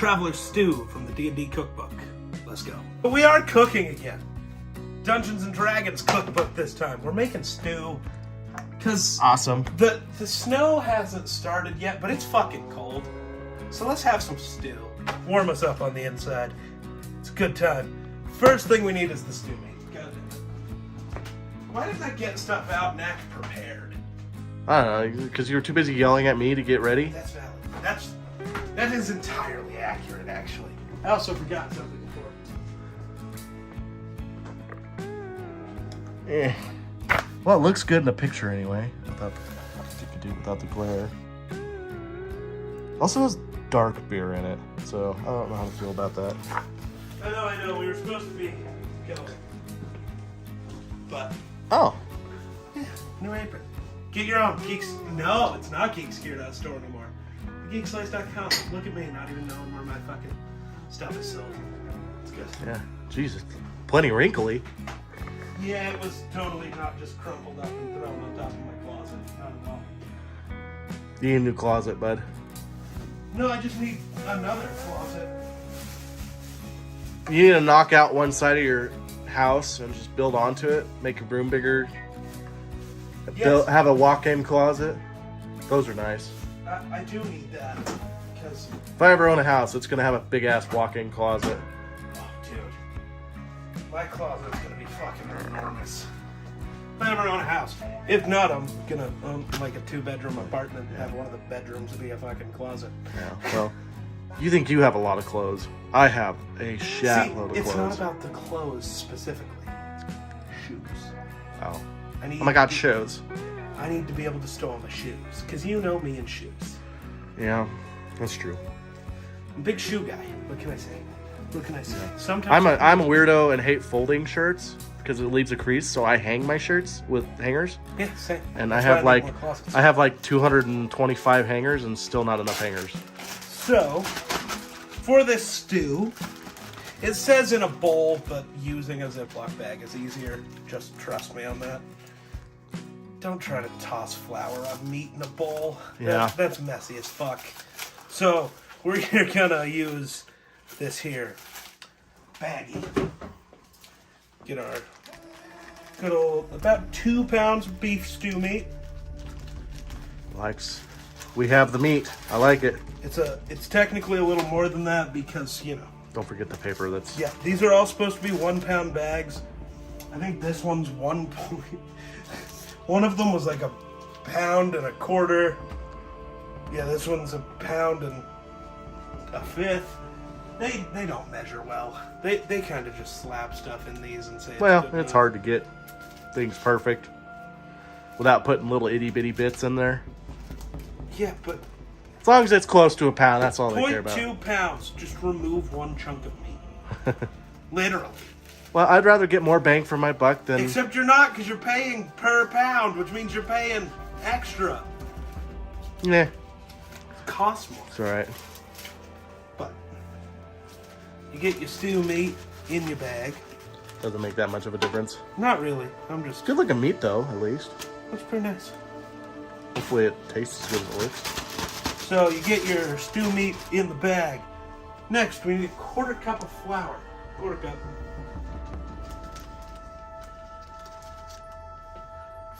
Traveler's Stew from the D&D cookbook. Let's go. But we are cooking again. Dungeons and Dragons cookbook this time. We're making stew. Because awesome. The snow hasn't started yet, but it's fucking cold. So let's have some stew. Warm us up on the inside. It's a good time. First thing we need is the stew meat. Got it. Why didn't I get stuff out and act prepared? I don't know, because you were too busy yelling at me to get ready. That's valid. That is entirely accurate, actually. I also forgot something important. Well, it looks good in the picture anyway. Without you could do without the glare. Also has dark beer in it, so I don't know how to feel about that. I know. We were supposed to be going. But Oh. yeah, new apron. Get your own Geeks. No, it's not Geeksgear.store anymore. Geekslice.com. Look at me, not even knowing where my fucking stuff is sold. It's good. Yeah. Jesus. Plenty wrinkly. Yeah, it was totally not just crumpled up and thrown on top of my closet. Not at all. You need a new closet, bud. No, I just need another closet. You need to knock out one side of your house and just build onto it. Make your room bigger. Yes. Have a walk-in closet. Those are nice. I do need that. Because, If I ever own a house, it's going to have a big-ass walk-in closet. oh, dude. My closet's going to be fucking enormous. If I ever own a house. If not, I'm going to own like a 2-bedroom apartment and have one of the bedrooms be a fucking closet. Yeah, well, you think you have a lot of clothes. I have a shat load of it's clothes. not about the clothes specifically. It's shoes. Oh. I need, Oh my god, shows. I need to be able to store my shoes. Because you know me and shoes. Yeah, that's true. I'm a big shoe guy. What can I say? What can I say? Sometimes I'm a weirdo and hate folding shirts because it leaves a crease, so I hang my shirts with hangers. Yeah, same. And That's I have why like need more closets. 225 hangers and still not enough hangers. So, for this stew, it says in a bowl, but using a Ziploc bag is easier. Just trust me on that. Don't try to toss flour on meat in a bowl. Yeah. That's messy as fuck. So, we're gonna use this here baggie. Get our good old, about 2 pounds of beef stew meat. We have the meat. I like it. It's technically a little more than that because, you know. Don't forget the paper. That's Yeah, these are all supposed to be 1 pound bags. I think this one's 1 point. One of them was like 1.25 pounds. Yeah, this one's 1 pound and 1/5. They don't measure well. They kind of just slap stuff in these and say well, good it's meat. hard to get things perfect without putting little itty bitty bits in there. Yeah, but As long as it's close to 1 pound, that's all they care about. 0.2 pounds. Just remove 1 chunk of meat. Literally. Well, I'd rather get more bang for my buck than... Except you're not, because you're paying per pound, which means you're paying extra. Nah, It costs more. it's alright. But you get your stew meat in your bag. Doesn't make that much of a difference. Not really. I'm just. Good looking meat, though, at least. That's pretty nice. Hopefully it tastes as good as it looks. So you get your stew meat in the bag. Next, we need 1/4 cup of flour. 1/4 cup.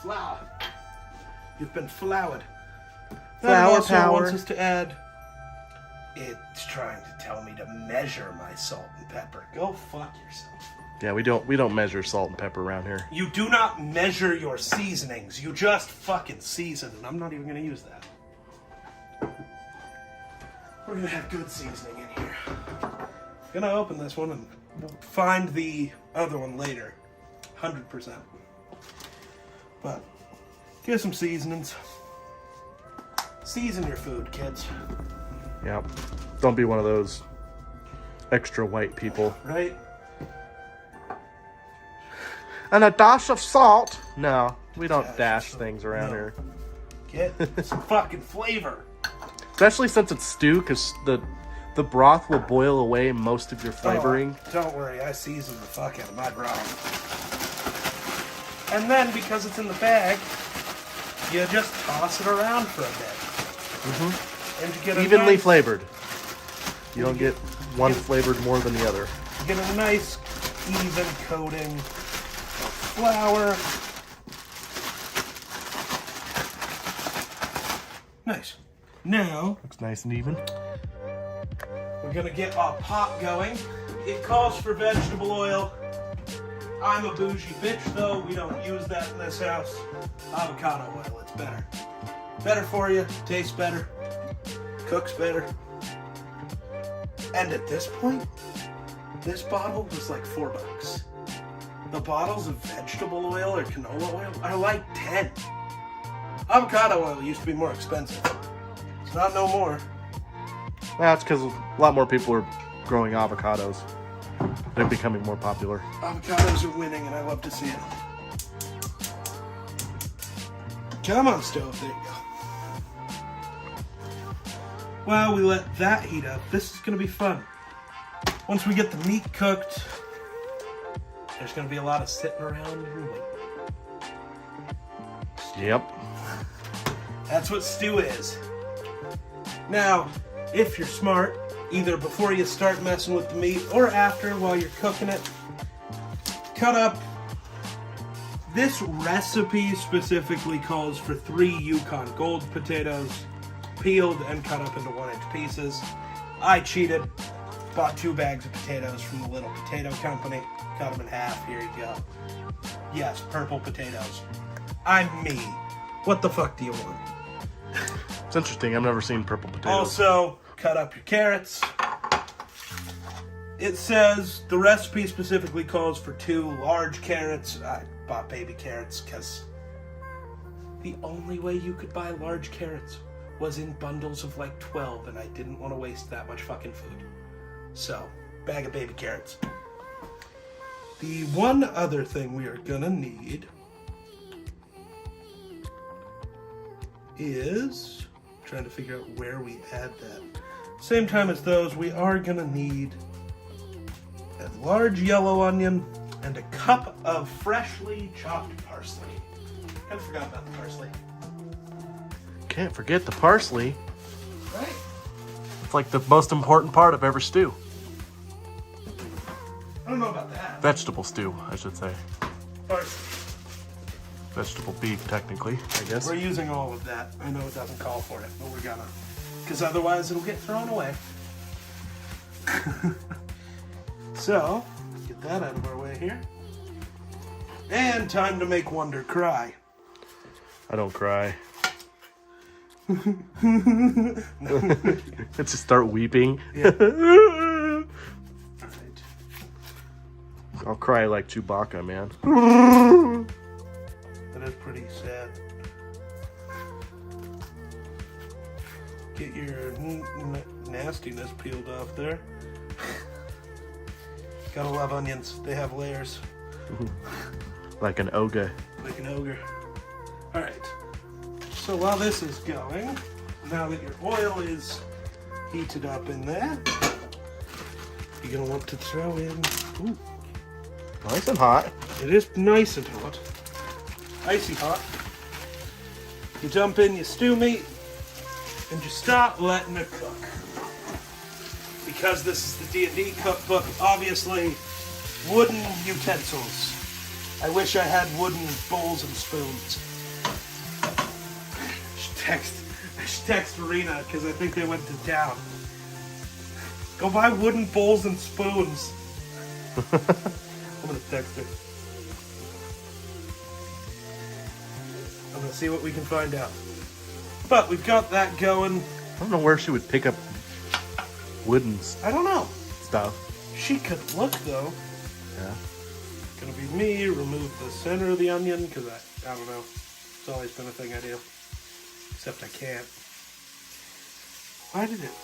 Flour. You've been floured. That Flour also power. wants us to add. It's trying to tell me to measure my salt and pepper. Go fuck yourself. Yeah, we don't measure salt and pepper around here. You do not measure your seasonings. You just fucking season. And I'm not even going to use that. We're going to have good seasoning in here. Going to open this one and we'll find the other one later. 100%. But get some seasonings. Season your food, kids. Yeah. Don't be one of those extra white people. Right? And a dash of salt. No, we don't Dash dash of things around no. here. Get some fucking flavor. Especially since it's stew, because the broth will boil away most of your flavoring. Oh, don't worry, I season the fuck out of my broth. And then, because it's in the bag, you just toss it around for a bit. Mm-hmm. And you get a Evenly nice, flavored. You don't get one flavored more than the other. You get a nice, even coating of flour. Nice. Now, Looks nice and even. we're gonna get our pot going. It calls for vegetable oil. I'm a bougie bitch though, we don't use that in this house. Avocado oil, it's better. Better for you, tastes better, cooks better. And at this point, this bottle was like $4. The bottles of vegetable oil or canola oil are like 10. Avocado oil used to be more expensive. It's not no more. That's because a lot more people are growing avocados. They're becoming more popular. Avocados are winning and I love to see it. Come on, stove, there you go. While we let that heat up, this is gonna be fun. Once we get the meat cooked, there's gonna be a lot of sitting around and waiting. Yep. That's what stew is. Now, if you're smart, either before you start messing with the meat or after while you're cooking it, cut up. This recipe specifically calls for 3 Yukon Gold potatoes, peeled and cut up into 1-inch pieces. I cheated, bought 2 bags of potatoes from the Little Potato Company, cut them in half, here you go. Yes, purple potatoes. I'm me. What the fuck do you want? It's interesting. I've never seen purple potatoes. Also, cut up your carrots. It says the recipe specifically calls for 2 large carrots. I bought baby carrots because the only way you could buy large carrots was in bundles of like 12, and I didn't want to waste that much fucking food. So, bag of baby carrots. The one other thing we are gonna need is trying to figure out where we add that. Same time as those, we are gonna need a large yellow onion and a cup of freshly chopped parsley. Kind of forgot about the parsley. Can't forget the parsley. Right? It's like the most important part of every stew. I don't know about that. Vegetable stew, I should say. Parsley. Vegetable beef, technically, I guess. We're using all of that. I know it doesn't call for it, but we're gonna. Because otherwise it'll get thrown away. So, get that out of our way here. And time to make Wonder cry. I don't cry. Let's just start weeping. Yeah. Alright. I'll cry like Chewbacca, man. That is pretty sad. Get your nastiness peeled off there. Gotta love onions. They have layers. Like an ogre. Like an ogre. Alright. So while this is going, now that your oil is heated up in there, you're gonna want to throw in. Ooh, Nice and hot. it is nice and hot. Icy hot. You dump in your stew meat and you start letting it cook. Because this is the D&D cookbook, obviously, wooden utensils. I wish I had wooden bowls and spoons. I should text Arena because I think they went to town. Go buy wooden bowls and spoons. I'm gonna text her. I'm gonna see what we can find out. But we've got that going. I don't know where she would pick up wooden I don't know. stuff. She could look though. Yeah. Gonna be me. Remove the center of the onion because I don't know. It's always been a thing I do. Except I can't. Why did it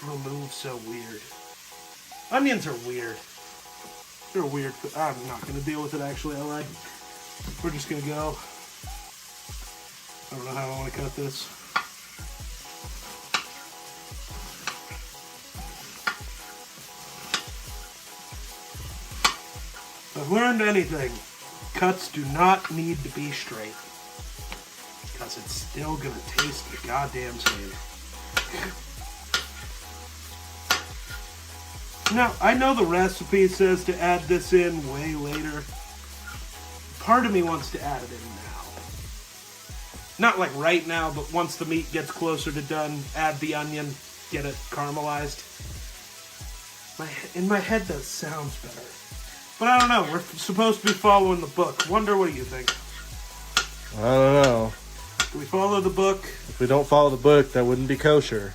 remove so weird? Onions are weird. They're weird. I'm not gonna deal with it actually, LA. We're just gonna go. I don't know how I want to cut this. If I've learned anything, cuts do not need to be straight. Because it's still gonna taste the goddamn same. Now, I know the recipe says to add this in way later. Part of me wants to add it in now. Not like right now, but once the meat gets closer to done, add the onion, get it caramelized. In my head, that sounds better. But I don't know. We're supposed to be following the book. Wonder, what do you think? I don't know. Do we follow the book? If we don't follow the book, that wouldn't be kosher.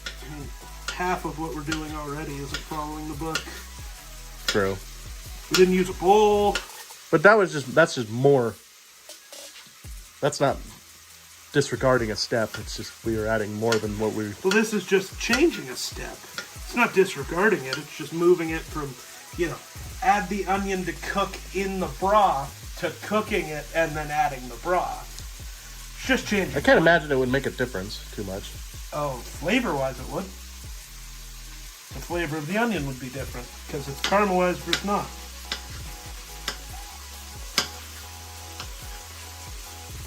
I mean, half of what we're doing already isn't following the book. True. We didn't use a bowl. But that's just more. That's not disregarding a step. It's just we are adding more than what we... Well, this is just changing a step. It's not disregarding it. It's just moving it from, add the onion to cook in the broth to cooking it and then adding the broth. It's just changing. I can't imagine it would make a difference too much. Oh, flavor-wise it would. The flavor of the onion would be different because it's caramelized versus not.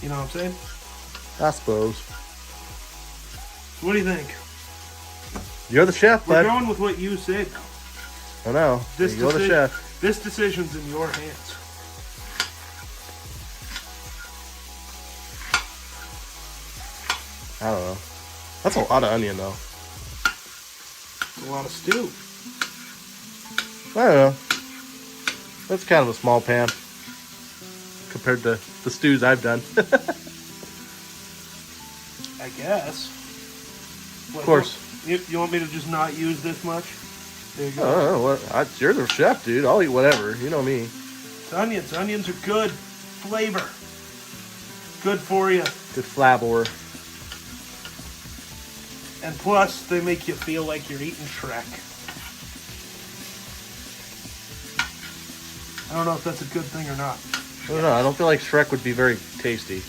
You know what I'm saying? I suppose. What do you think? You're the chef, We're bud. going with what you said. I know. You're the chef. This decision's in your hands. I don't know. That's a lot of onion, though. It's a lot of stew. I don't know. That's kind of a small pan compared to the stews I've done. I guess. Of course. You want me to just not use this much? There you I go. don't know. You're the chef, dude. I'll eat whatever. You know me. It's onions. Onions are good flavor. Good for you. Good flavor. And plus, they make you feel like you're eating Shrek. I don't know if that's a good thing or not. I don't know. I don't feel like Shrek would be very tasty.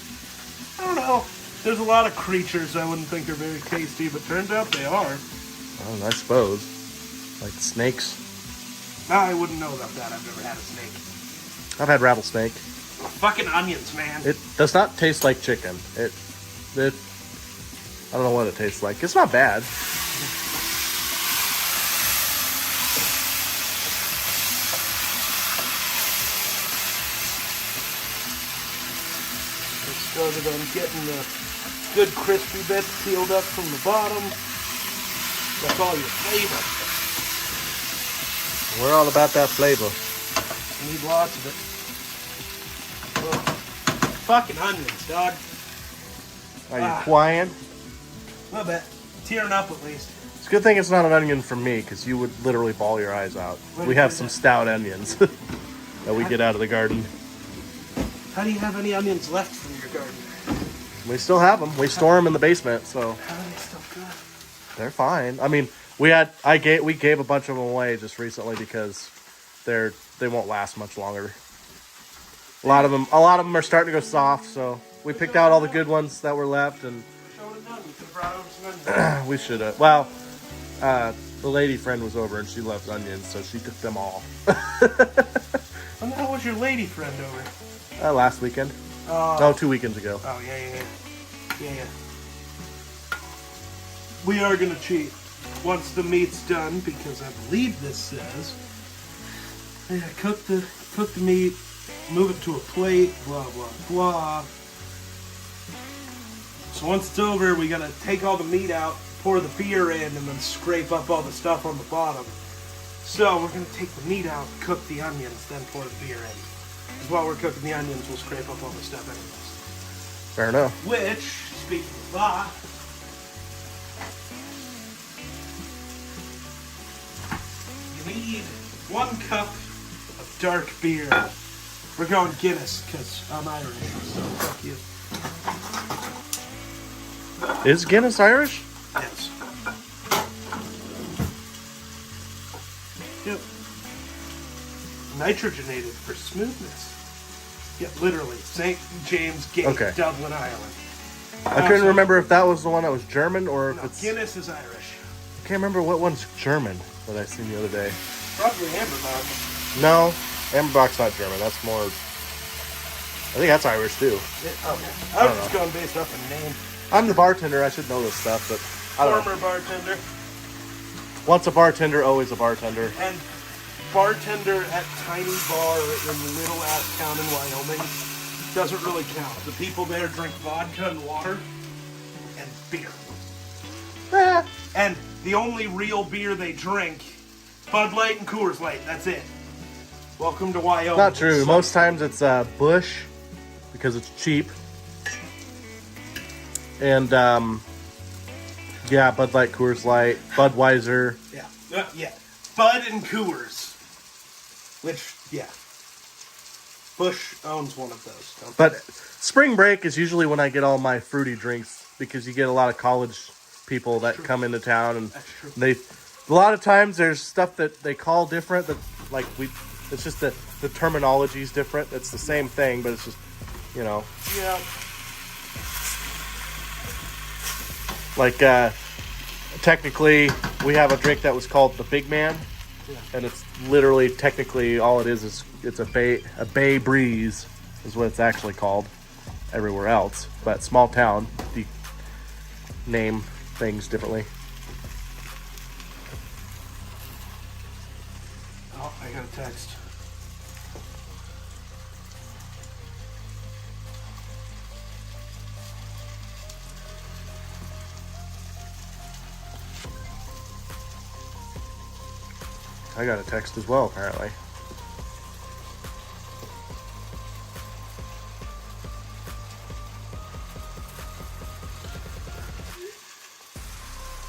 I don't know. There's a lot of creatures I wouldn't think are very tasty, but turns out they are. I suppose. Like snakes. I wouldn't know about that. I've never had a snake. I've had rattlesnake. Fucking onions, man. It does not taste like chicken. It I don't know what it tastes like. It's not bad. Started on getting the good crispy bits peeled up from the bottom. That's all your flavor. We're all about that flavor. You need lots of it. Well, fucking onions, dog. Are you crying? I bet. Tearing up at least. It's a good thing it's not an onion from me, because you would literally bawl your eyes out. We have some stout onions that we get out of the garden. How do you have any onions left from your garden? We still have them. We store them in the basement, so How are they still good? they're fine. I mean, we gave a bunch of them away just recently because they won't last much longer. A lot of them are starting to go soft, so we picked out all the good ones that were left, and we should have. Well, the lady friend was over and she loves onions, so she took them all. When the hell was your lady friend over? Last weekend. No, 2 weekends ago. Oh, yeah. We are going to cheat once the meat's done, because I believe this says, cook the meat, move it to a plate, blah, blah, blah. So once it's over, we got to take all the meat out, pour the beer in, and then scrape up all the stuff on the bottom. So we're going to take the meat out, cook the onions, then pour the beer in. Because while we're cooking the onions, we'll scrape up all the stuff anyways. Fair enough. Which, speaking of that, you need 1 cup of dark beer. We're going Guinness, because I'm Irish, so fuck you. Is Guinness Irish? Yes. Yep. Nitrogenated for smoothness. Yeah, literally. St. James Gate, Okay. Dublin, Ireland. I couldn't remember if that was the one that was German or if No, it's... Guinness is Irish. I can't remember what one's German that I seen the other day. Probably Amberbach. No, Amberbach's not German. That's more... I think that's Irish, too. Okay. I was just going based off a name. I'm the bartender. I should know this stuff, but I don't know. Former bartender. Once a bartender, always a bartender. And bartender at tiny bar in little ass town in Wyoming doesn't really count. The people there drink vodka and water and beer. And the only real beer they drink, Bud Light and Coors Light. That's it. Welcome to Wyoming. Not true. Most times it's Bush because it's cheap. And yeah, Bud Light, Coors Light, Budweiser. Yeah. Bud and Coors. Which, yeah. Bush owns one of those. But spring break is usually when I get all my fruity drinks because you get a lot of college people that come into town, and they a lot of times there's stuff that they call different that like it's just the terminology is different. It's the same thing, but it's just, you know. Yeah. Like technically we have a drink that was called the Big Man, and it's literally technically all it is it's a bay breeze is what it's actually called everywhere else, but small town name things differently. Oh, I got a text. I got a text as well, apparently.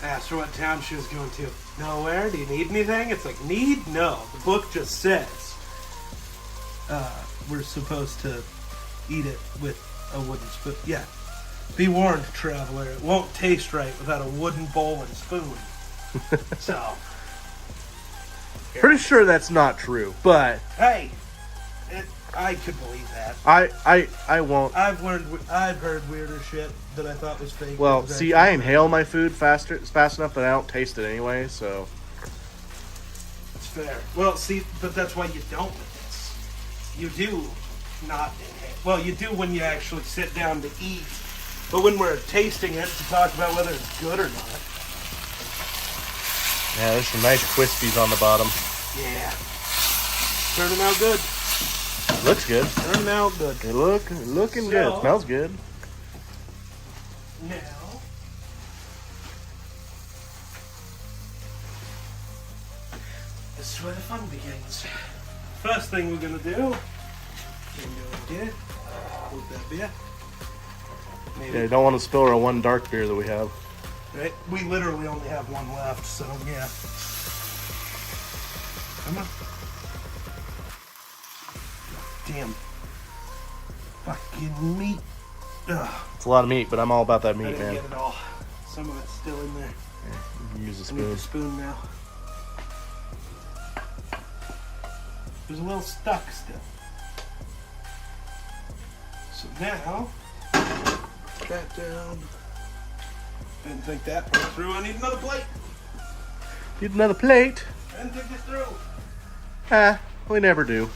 Asked her what town she was going to. Nowhere. Do you need anything? It's like, need? No. The book just says we're supposed to eat it with a wooden spoon. Yeah. Be warned, traveler. It won't taste right without a wooden bowl and spoon. So. Pretty sure that's not true, but Hey. I could believe that. I won't. I've heard weirder shit that I thought was fake. Well, see, I inhale my food fast enough that I don't taste it anyway, so. It's fair. Well, see, but that's why you don't. You do not inhale. Well, you do when you actually sit down to eat. But when we're tasting it to talk about whether it's good or not. Yeah, there's some nice Crispies on the bottom. Yeah. Turning out good. Looks good. Turning out good. They looking good. Smells good. Now. This is where the fun begins. First thing we're gonna do. Hold that beer. Maybe. Yeah, you don't want to spill our one dark beer that we have. Right? We literally only have one left, so yeah. Come on. Damn. Fucking meat. Ugh. It's a lot of meat, but I'm all about that I meat, didn't man. get it all. Some of it's still in there. You can use a I need spoon. the spoon now. There's a little stuck still. So now, put that down. Didn't think that went through. I need another plate. Need another plate? I didn't think this through. We never do.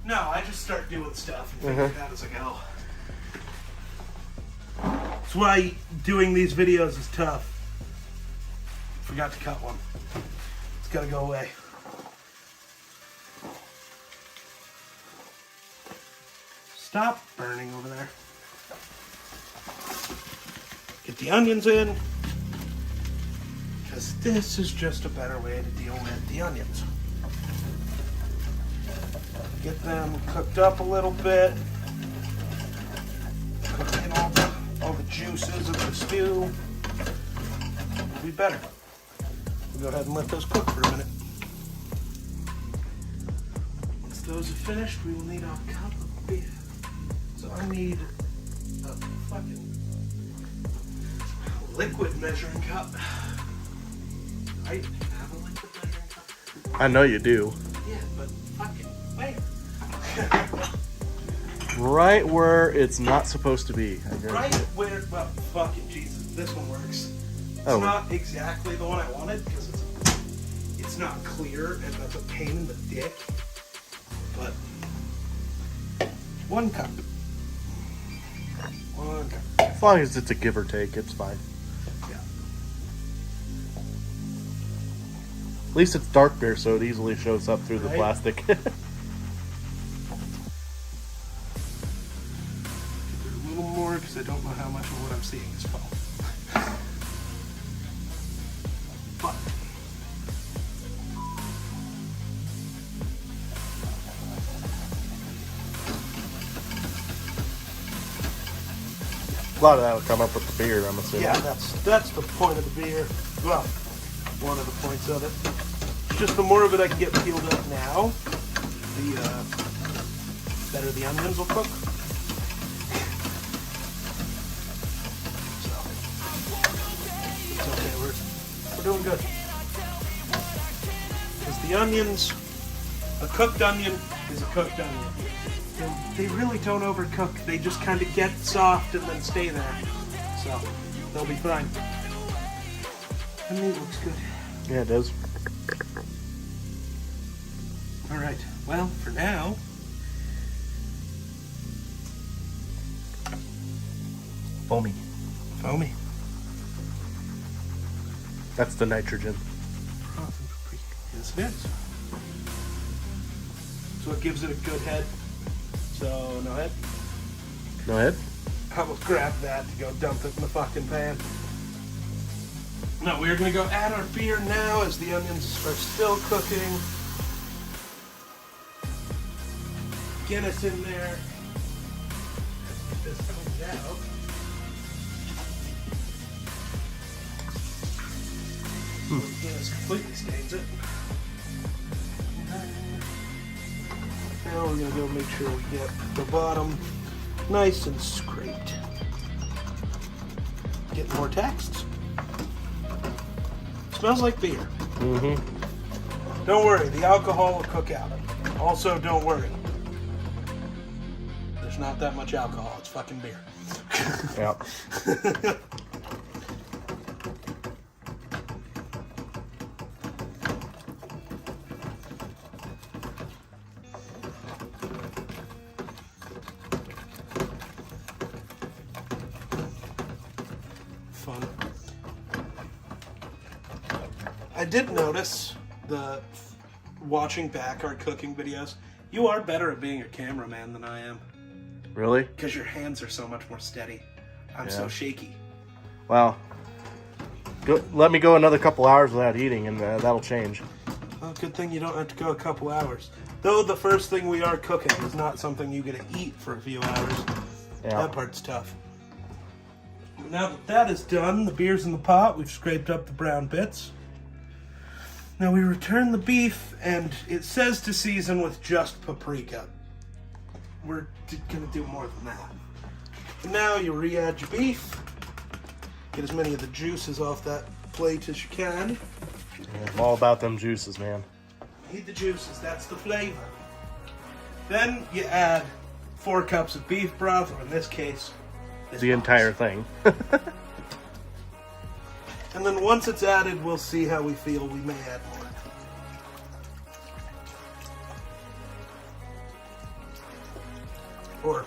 No, I just start doing stuff and figure it out as I go. That's why doing these videos is tough. Forgot to cut one. It's gotta go away. Stop burning over there. Get the onions in. Because this is just a better way to deal with the onions. Get them cooked up a little bit. Cook in all the juices of the stew. It'll be better. We'll go ahead and let those cook for a minute. Once those are finished, we will need our cup of beer. So I need a fucking liquid measuring cup. I have a liquid measuring cup. I know you do. Yeah, but fucking where? Right where it's not supposed to be. Right where? Well, fucking Jesus, this one works. It's not exactly the one I wanted because it's not clear and that's a pain in the dick. But 1 cup. 1 cup. As long as it's a give or take, it's fine. Yeah. At least it's dark beer, so it easily shows up through the Right. plastic. A little more because I don't know how much of what I'm seeing is foam. But A lot of that will come up with the beer, I'm assuming. yeah, that's the point of the beer. Well, one of the points of it. Just the more of it I can get peeled up now, the better the onions will cook. So it's okay, we're doing good. Because the onions, a cooked onion is a cooked onion. They really don't overcook. They just kind of get soft and then stay there. So they'll be fine. The meat looks good. Yeah, it does. All right. Well, for now, Foamy. foamy. That's the nitrogen. Yes, it is. So it gives it a good head. So no head. No head? How about grab that to go dump it in the fucking pan? No, we're gonna go add our beer now as the onions are still cooking. Guinness in there. Get this comes out. Guinness completely stains it. Now we're gonna go make sure we get the bottom nice and scraped. Get more text. Smells like beer. Mm-hmm. Don't worry, the alcohol will cook out. Also, don't worry. There's not that much alcohol. It's fucking beer. Yeah. Fun. I did notice watching back our cooking videos, you are better at being a cameraman than I am. Really? Because your hands are so much more steady. I'm so Yeah. shaky. Well, let me go another couple hours without eating, and that'll change. Well, good thing you don't have to go a couple hours. Though the first thing we are cooking is not something you get to eat for a few hours. Yeah. That part's tough. Now that that is done, the beer's in the pot. We've scraped up the brown bits. Now we return the beef, and it says to season with just paprika. We're gonna do more than that. Now you re-add your beef. Get as many of the juices off that plate as you can. Yeah, I'm all about them juices, man. Need the juices, that's the flavor. Then you add 4 cups of beef broth, or in this case, this The box. entire thing. And then once it's added, we'll see how we feel. We may add more. Or,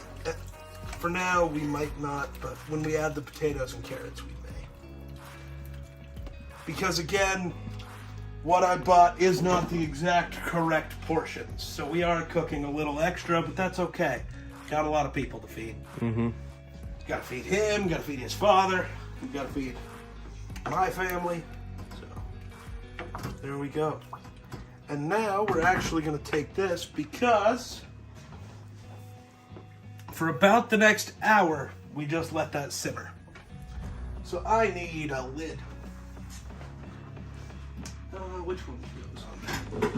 for now, we might not, but when we add the potatoes and carrots, we may. Because again, what I bought is not the exact correct portions. So we are cooking a little extra, but that's okay. Got a lot of people to feed. Mm-hmm. Gotta feed him, gotta feed his father, gotta feed my family. So, there we go. And now we're actually gonna take this because for about the next hour, we just let that simmer. So I need a lid. Which one goes on there?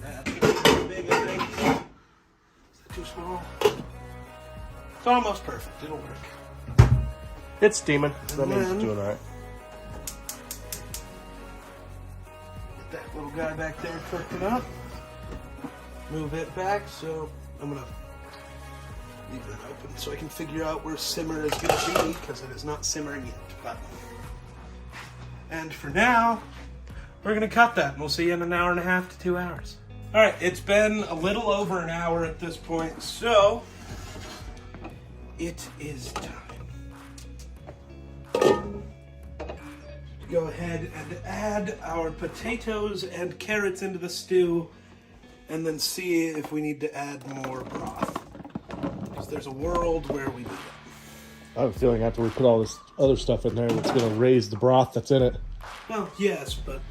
That's too big, I think. Is that too small? It's almost perfect. It'll work. It's steaming. So that And means then- it's doing all right. Get that little guy back there cooking up. Move it back, so I'm gonna leave it open so I can figure out where simmer is gonna be, because it is not simmering yet. But and for now, we're gonna cut that, and we'll see you in an hour and a half to 2 hours. All right, it's been a little over an hour at this point, so it is time. go ahead and add our potatoes and carrots into the stew, and then see if we need to add more broth. Because there's a world where we do it. I have a feeling after we put all this other stuff in there, that's going to raise the broth that's in it. Well, yes, but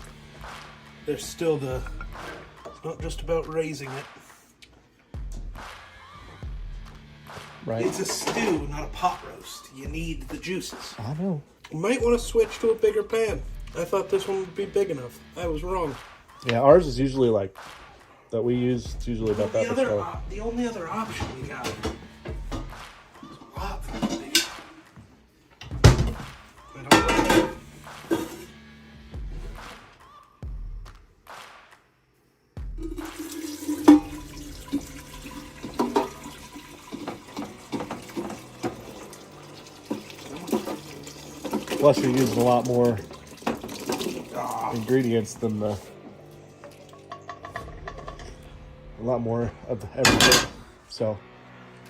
there's still the... It's not just about raising it. Right. It's a stew, not a pot roast. You need the juices. I know. You might want to switch to a bigger pan. I thought this one would be big enough. I was wrong. Yeah, ours is usually like, that we use, it's usually about that much color. The only other option we got is a lot bigger. I don't know. Plus, you're using a lot more ingredients than a lot more of everything. So,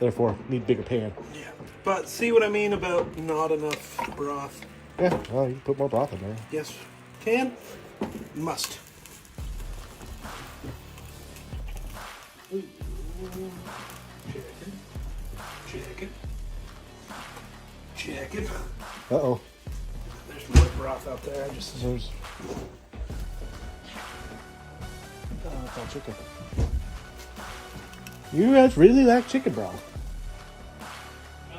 therefore, need bigger pan. Yeah, but see what I mean about not enough broth? Yeah, well, you can put more broth in there. Yes, can, must. Chicken. Uh-oh. There's more broth out there. There's... it's all chicken. You guys really like chicken broth. To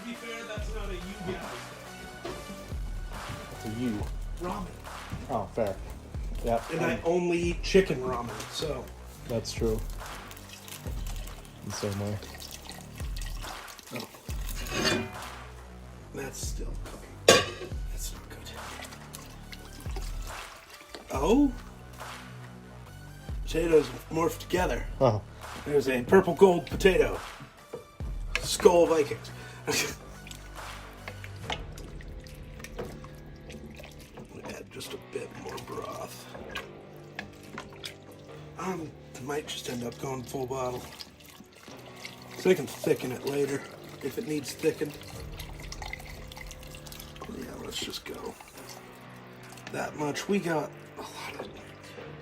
be fair, that's not a you guys That's a you. ramen. Oh, fair. Yeah. And I only eat chicken ramen, so. That's true. The same way. Oh. That's still cooking. That's not good. Oh? Potatoes morphed together. Oh. There's a purple gold potato. Skull Vikings. Add just a bit more broth. I might just end up going full bottle. So I can thicken it later if it needs thickened. Yeah, let's just go that much. We got a lot of...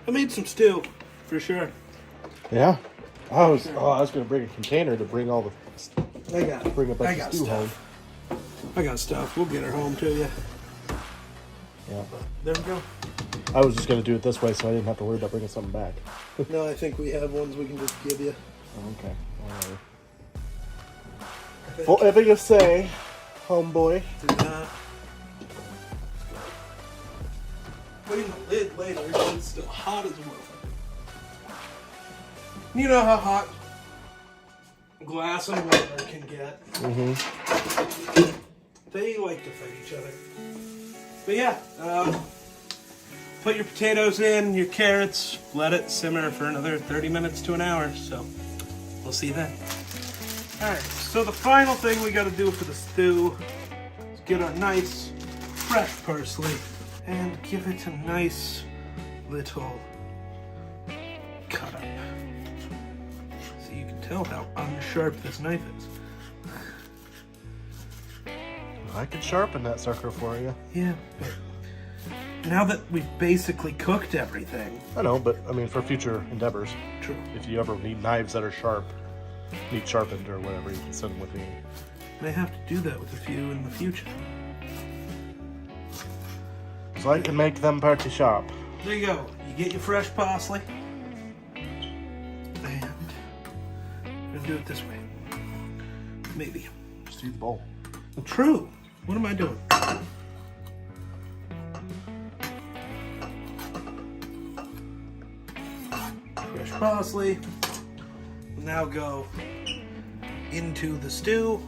I made some stew, for sure. Yeah. I was going to bring a container to bring all the... I got Bring a bunch of stew home. I got stuff. We'll get her home to you. Yeah. There we go. I was just going to do it this way so I didn't have to worry about bringing something back. No, I think we have ones we can just give you. Okay. Whatever. Whatever you say, homeboy. Do that. Clean the lid later. It's still hot as well. You know how hot glass and water can get. Mm-hmm. They like to fight each other. But yeah, put your potatoes in, your carrots, let it simmer for another 30 minutes to an hour. So we'll see you then. Alright, so the final thing we got to do for the stew is get a nice fresh parsley and give it a nice little cut up. So you can tell how unsharp this knife is. I can sharpen that sucker for you. Yeah, but now that we've basically cooked everything. I know, but I mean, for future endeavors, True. if you ever need knives that are sharp, need sharpened or whatever, you can send them with me. May have to do that with a few in the future. So I can make them pretty sharp. There you go. You get your fresh parsley. And I'm gonna do it this way. Maybe. Just use the bowl. True. What am I doing? Fresh parsley. We'll now go into the stew.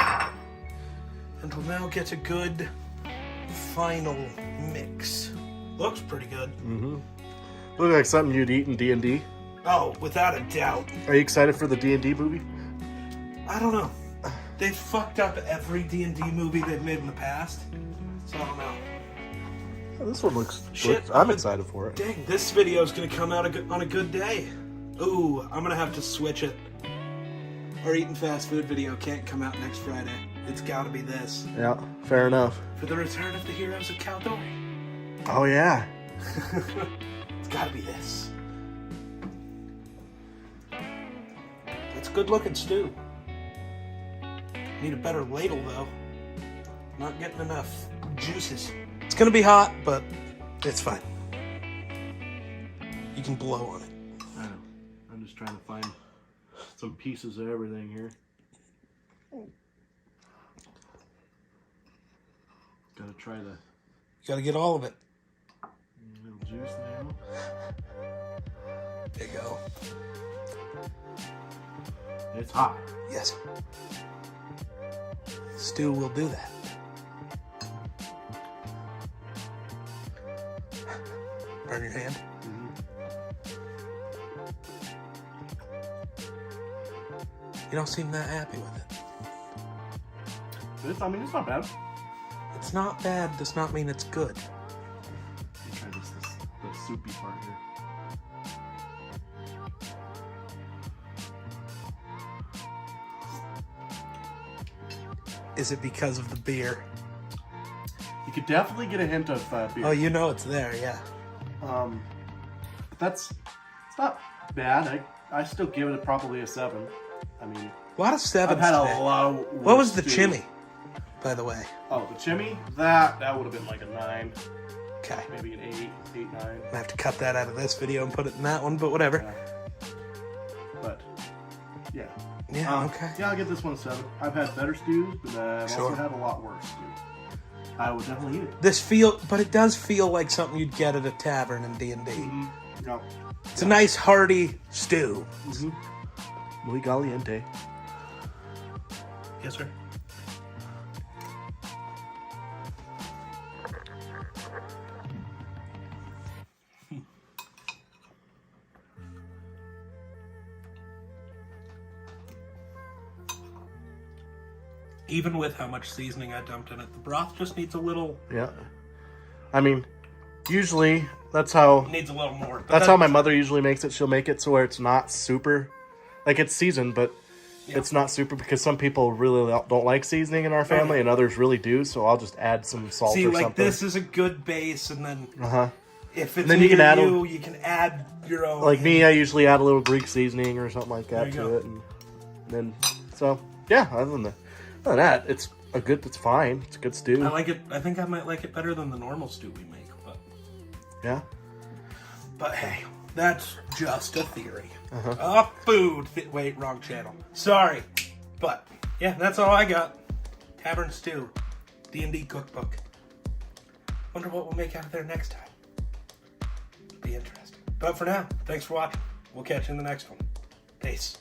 And we'll now get a good final mix. Looks pretty good. Mm-hmm. Look like something you'd eat in D&D. Oh, without a doubt. Are you excited for the D&D movie? I don't know. They've fucked up every D&D movie they've made in the past. So I don't know. Yeah, this one looks Shit, good. I'm excited for it. Dang, this video is going to come out on a good day. Ooh, I'm going to have to switch it. Our eating fast food video can't come out next Friday. it's gotta be this. Yeah, fair enough. For the return of the heroes of Caldor. Oh, yeah. It's gotta be this. That's good looking stew. Need a better ladle though. Not getting enough juices. It's gonna be hot, but it's fine. You can blow on it. I know. I'm just trying to find some pieces of everything here. Gotta try the You gotta get all of it. little juice now. There you go. It's hot. Yes. Stew will do that. Burn your hand. You don't seem that happy with it. I mean, it's not bad. It's not bad, does not mean it's good. Let me try this the soupy part here. Is it because of the beer? You could definitely get a hint of beer. Oh, you know it's there, yeah. But it's not bad. I still give it probably a 7. I mean, A lot of sevens I've had today. a lot of What was the stews. chimney, by the way? Oh, the chimney? That would have been like a 9. Okay. Maybe an 8, 9. I have to cut that out of this video and put it in that one, but whatever. Yeah. But, yeah. Yeah, okay. Yeah, I'll give this one a 7. I've had better stews, but I've Sure. also had a lot worse stews. I would definitely eat it. But it does feel like something you'd get at a tavern in D&D. No. It's a nice hearty stew. Muy caliente. Yes, sir. Even with how much seasoning I dumped in it, the broth just needs a little... Yeah. I mean, usually that's how... Needs a little more. That's how my mother usually makes it. She'll make it so where it's not super... Like, it's seasoned, but it's not super because some people really don't like seasoning in our family and others really do, so I'll just add some salt or something. This is a good base, and then if it's then you can add you can add your own. Like me, I usually add a little Greek seasoning or something like that to it. And then, so, yeah, other than that, it's fine. It's a good stew. I like it. I think I might like it better than the normal stew we make, but... Yeah. But hey, that's just a theory. Food. Wait, wrong channel. Sorry. But, yeah, that's all I got. Tavern Stew. D&D cookbook. Wonder what we'll make out of there next time. It'll be interesting. But for now, thanks for watching. We'll catch you in the next one. Peace.